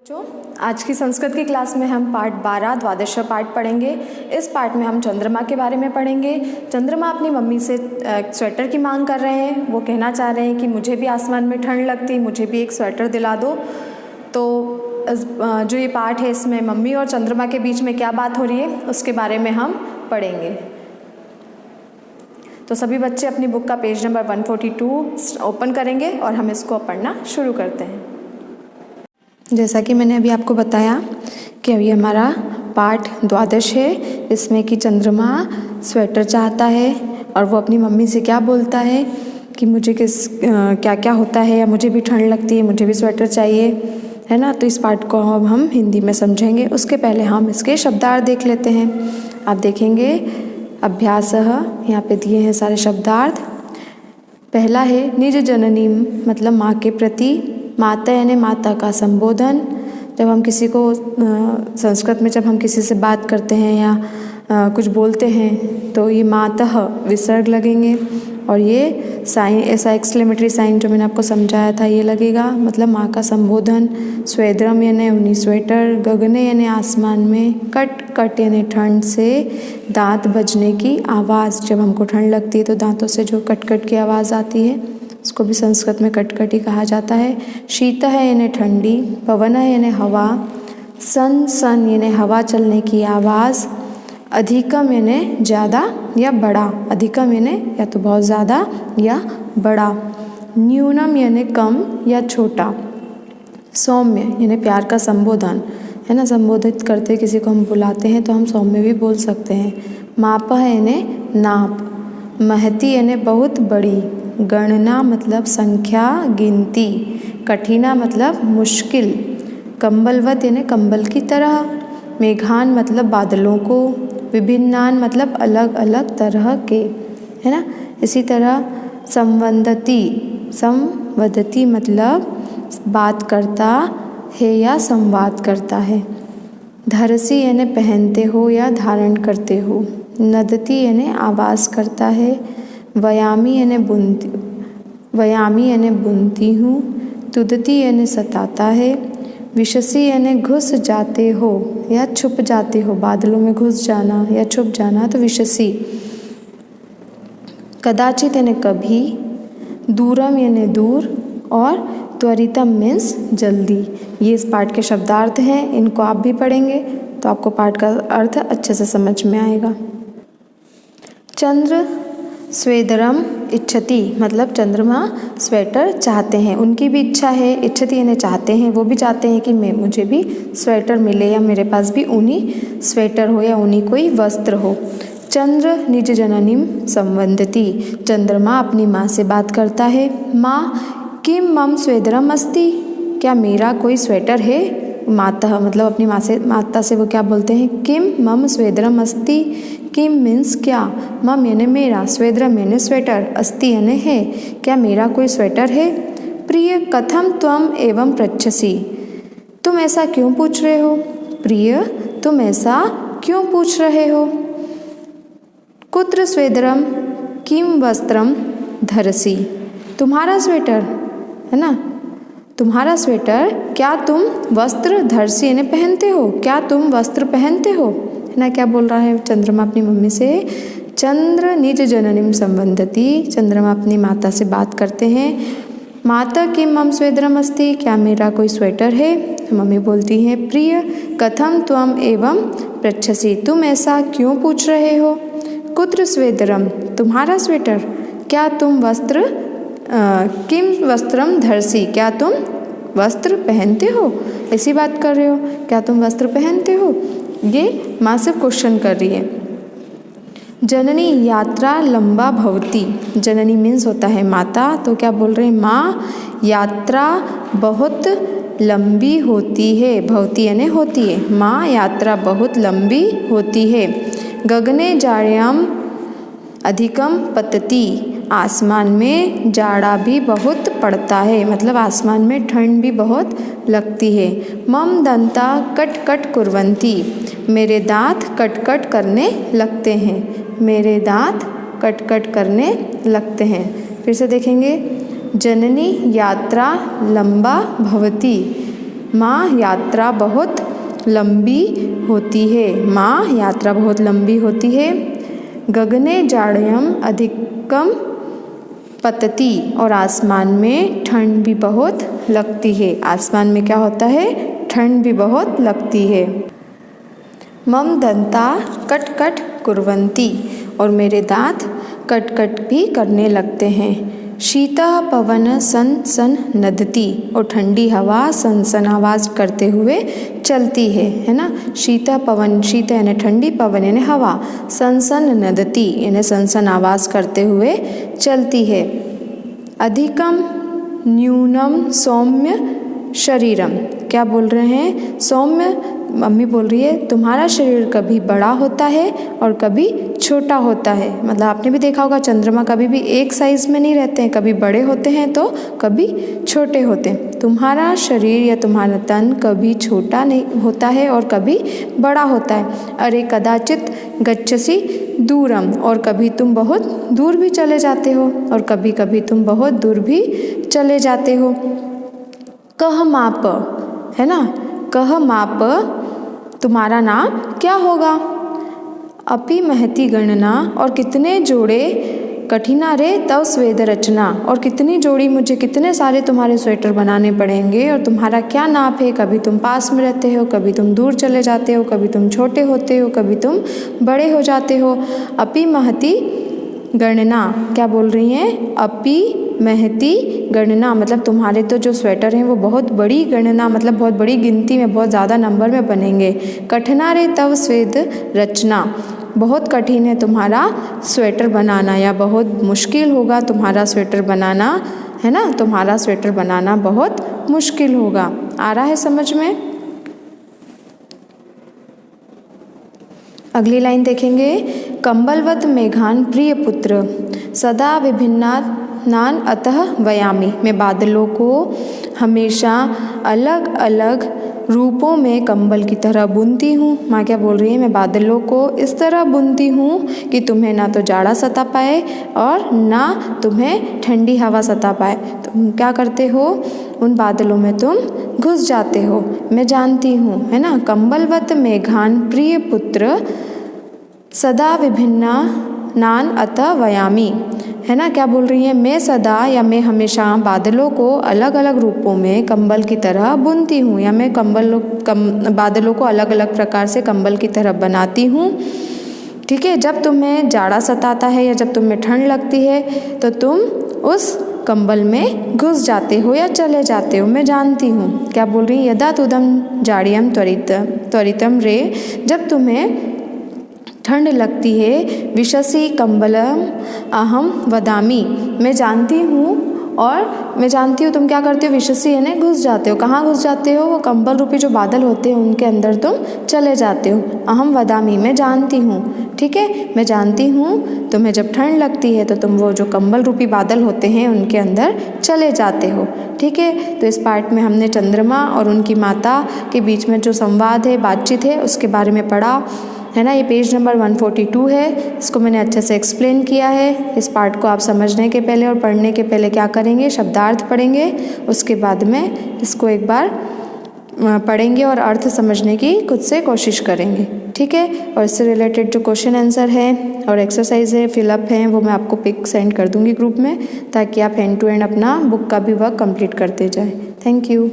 बच्चों, आज की संस्कृत की क्लास में हम पाठ 12 द्वादश पाठ पढ़ेंगे। इस पाठ में हम चंद्रमा के बारे में पढ़ेंगे। चंद्रमा अपनी मम्मी से स्वेटर की मांग कर रहे हैं। वो कहना चाह रहे हैं कि मुझे भी आसमान में ठंड लगती, मुझे भी एक स्वेटर दिला दो। तो जो ये पाठ है इसमें मम्मी और चंद्रमा के बीच में क्या बात हो रही है उसके बारे में हम पढ़ेंगे। तो सभी बच्चे अपनी बुक का पेज नंबर 142 ओपन करेंगे और हम इसको पढ़ना शुरू करते हैं। जैसा कि मैंने अभी आपको बताया कि अभी हमारा पाठ द्वादश है। इसमें कि चंद्रमा स्वेटर चाहता है और वो अपनी मम्मी से क्या बोलता है कि मुझे क्या क्या होता है, या मुझे भी ठंड लगती है, मुझे भी स्वेटर चाहिए, है ना। तो इस पाठ को अब हम हिंदी में समझेंगे। उसके पहले हम इसके शब्दार्थ देख लेते हैं। आप देखेंगे अभ्यासः, यहाँ पे दिए हैं सारे शब्दार्थ। पहला है निज जननी, मतलब माँ के प्रति। माता यानी माता का संबोधन। जब हम किसी को संस्कृत में जब हम किसी से बात करते हैं या कुछ बोलते हैं तो ये मातः विसर्ग लगेंगे, और ये साइन, ऐसा एक्सक्लेमेटरी साइन जो मैंने आपको समझाया था ये लगेगा, मतलब माँ का संबोधन। स्वेदरम यानी ऊनी स्वेटर। गगने यानी आसमान में। कट कट यानी ठंड से। दांत बजने की आवाज़, जब हमको ठंड लगती है तो दांतों से जो कट कट की आवाज़ आती है उसको भी संस्कृत में कटकटी कहा जाता है। शीत है यानी ठंडी। पवन है यानी हवा। सन सन यानी हवा चलने की आवाज़। अधिकम यानी ज़्यादा या बड़ा। अधिकम यानी या तो बहुत ज़्यादा या बड़ा। न्यूनम यानी कम या छोटा। सौम्य यानी प्यार का संबोधन, है ना। संबोधित करते किसी को हम बुलाते हैं तो हम सौम्य भी बोल सकते हैं। माप है यानी नाप। महती यानी बहुत बड़ी। गणना मतलब संख्या, गिनती। कठिना मतलब मुश्किल। कंबलवत यानी कंबल की तरह। मेघान मतलब बादलों को। विभिन्नान मतलब अलग अलग तरह के, है ना। इसी तरह संवदती, संवदती मतलब बात करता है या संवाद करता है। धरसी यानी पहनते हो या धारण करते हो। नदती यानी आवाज़ करता है। वयामी यानी बुनती हूँ। तुदती यानी सताता है। विशसी यानी घुस जाते हो या छुप जाते हो। बादलों में घुस जाना या छुप जाना तो विशसी। कदाचित यानी कभी। दूरम यानी दूर। और त्वरितम मीन्स जल्दी। ये इस पाठ के शब्दार्थ हैं। इनको आप भी पढ़ेंगे तो आपको पाठ का अर्थ अच्छे से समझ में आएगा। चंद्र स्वेदरम इच्छति, मतलब चंद्रमा स्वेटर चाहते हैं। उनकी भी इच्छा है। इच्छति यानी चाहते हैं, वो भी चाहते हैं कि मुझे भी स्वेटर मिले या मेरे पास भी ऊनी स्वेटर हो या ऊनी कोई वस्त्र हो। चंद्र निज जननीम संवदति, चंद्रमा अपनी माँ से बात करता है। माँ किम मम स्वेदरम अस्ति, क्या मेरा कोई स्वेटर है। माता मतलब अपनी माता से वो क्या बोलते हैं, किम मम स्वेदरम अस्ति। किम मीन्स क्या, मम यानी मेरा, स्वेदरम यानी स्वेटर, अस्ति यानी है, क्या मेरा कोई स्वेटर है। प्रिय कथम त्वम एवं पृच्छसि, तुम ऐसा क्यों पूछ रहे हो। प्रिय तुम ऐसा क्यों पूछ रहे हो। कुत्र स्वेदरम किम वस्त्रम धरसि, तुम्हारा स्वेटर, है ना, तुम्हारा स्वेटर, क्या तुम वस्त्र धरसी यानी पहनते हो, क्या तुम वस्त्र पहनते हो, है ना। क्या बोल रहा है चंद्रमा अपनी मम्मी से। चंद्र निज जननीम संवदति, चंद्रमा अपनी माता से बात करते हैं। माता किम मम स्वेदरम अस्ति, क्या मेरा कोई स्वेटर है। मम्मी बोलती हैं प्रिय कथम त्वम एवं पृच्छसि, तुम ऐसा क्यों पूछ रहे हो। कुत्र स्वेदरम, तुम्हारा स्वेटर, क्या तुम वस्त्र किम वस्त्रम धरसी, क्या तुम वस्त्र पहनते हो, ऐसी बात कर रहे हो, क्या तुम वस्त्र पहनते हो। ये माँ से क्वेश्चन कर रही है। जननी यात्रा लंबा भवती, जननी मीन्स होता है माता, तो क्या बोल रहे हैं, माँ यात्रा बहुत लंबी होती है। भवती यानी होती है, माँ यात्रा बहुत लंबी होती है। गगने जाड्याम अधिकम पतति, आसमान में जाड़ा भी बहुत पड़ता है, मतलब आसमान में ठंड भी बहुत लगती है। मम दंता कट कट कुर्वन्ति, मेरे दांत कट कट करने लगते हैं, मेरे दांत कट कट करने लगते हैं। फिर से देखेंगे, जननी यात्रा लंबा भवती, माँ यात्रा बहुत लंबी होती है। माँ यात्रा बहुत लंबी होती है। गगने जाड्यम अधिकम पतति, और आसमान में ठंड भी बहुत लगती है। आसमान में क्या होता है? ठंड भी बहुत लगती है। मम दंता कट कट कुर्वन्ति, और मेरे दांत कट कट भी करने लगते हैं। शीतः पवन सन सन नदति, और ठंडी हवा सन सन आवाज़ करते हुए चलती है ना। शीतः पवन, शीत यानी ठंडी, पवन यानी हवा, सन सन नदति यानी सन सन आवाज़ करते हुए चलती है। अधिकम न्यूनम सौम्य शरीरम, क्या बोल रहे हैं? सौम्य, मम्मी बोल रही है तुम्हारा शरीर कभी बड़ा होता है और कभी छोटा होता है। मतलब आपने भी देखा होगा चंद्रमा कभी भी एक साइज़ में नहीं रहते हैं, कभी बड़े होते हैं तो कभी छोटे होते हैं। तुम्हारा शरीर या तुम्हारा तन कभी छोटा नहीं होता है और कभी बड़ा होता है। अरे कदाचित गच्छसि दूरम, और कभी तुम बहुत दूर भी चले जाते हो और कभी कभी तुम बहुत दूर भी चले जाते हो। कह माप, है ना, कह माप तुम्हारा नाम क्या होगा। अपि महती गणना, और कितने जोड़े, कठिना रे तव स्वेद रचना, और कितनी जोड़ी, मुझे कितने सारे तुम्हारे स्वेटर बनाने पड़ेंगे। और तुम्हारा क्या नाप है? कभी तुम पास में रहते हो, कभी तुम दूर चले जाते हो, कभी तुम छोटे होते हो, कभी तुम बड़े हो जाते हो। अपि महती गणना, क्या बोल रही हैं? अपि महती गणना, मतलब तुम्हारे तो जो स्वेटर हैं वो बहुत बड़ी गणना, मतलब बहुत बड़ी गिनती में, बहुत ज़्यादा नंबर में बनेंगे। कठिना रे तव स्वेद रचना, बहुत कठिन है तुम्हारा स्वेटर बनाना, या बहुत मुश्किल होगा तुम्हारा स्वेटर बनाना, है ना। तुम्हारा स्वेटर बनाना बहुत मुश्किल होगा। आ रहा है समझ में? अगली लाइन देखेंगे। कंबलवत मेघान प्रिय पुत्र, सदा विभिन्नान अतः वयामि, मैं बादलों को हमेशा अलग अलग रूपों में कंबल की तरह बुनती हूँ। माँ क्या बोल रही है? मैं बादलों को इस तरह बुनती हूँ कि तुम्हें ना तो जाड़ा सता पाए और ना तुम्हें ठंडी हवा सता पाए। तुम क्या करते हो? उन बादलों में तुम घुस जाते हो, मैं जानती हूँ, है ना। कंबलवत मेघान प्रिय पुत्र, सदा विभिन्ना नान अतः वयामी, है ना। क्या बोल रही है? मैं सदा या मैं हमेशा बादलों को अलग अलग रूपों में कंबल की तरह बुनती हूँ, या मैं बादलों को अलग अलग प्रकार से कंबल की तरह बनाती हूँ। ठीक है। जब तुम्हें जाड़ा सताता है या जब तुम्हें ठंड लगती है तो तुम उस कंबल में घुस जाते हो या चले जाते हो, मैं जानती हूँ। क्या बोल रही है? यदा तुदम जाड़ियम त्वरितम रे, जब तुम्हें ठंड लगती है, विशसी कंबलम अहम वदामी, मैं जानती हूँ और मैं जानती हूँ तुम क्या करते हो? विशसी यानी घुस जाते हो। कहाँ घुस जाते हो? वो कंबल रूपी जो बादल होते हैं उनके अंदर तुम चले जाते हो। अहम वदामी, मैं जानती हूँ। ठीक है, मैं जानती हूँ तुम्हें जब ठंड लगती है तो तुम वो जो कंबल रूपी बादल होते हैं उनके अंदर चले जाते हो। ठीक है। तो इस पार्ट में हमने चंद्रमा और उनकी माता के बीच में जो संवाद है, बातचीत है, उसके बारे में पढ़ा, है ना। ये पेज नंबर 142 है। इसको मैंने अच्छे से एक्सप्लेन किया है। इस पार्ट को आप समझने के पहले और पढ़ने के पहले क्या करेंगे? शब्दार्थ पढ़ेंगे, उसके बाद में इसको एक बार पढ़ेंगे और अर्थ समझने की खुद से कोशिश करेंगे। ठीक है। और इससे रिलेटेड जो क्वेश्चन आंसर है और एक्सरसाइज है, फिलअप हैं, वो मैं आपको पिक सेंड कर दूँगी ग्रुप में, ताकि आप एंड टू एंड अपना बुक का भी वर्क कंप्लीट करते जाएँ। Thank you.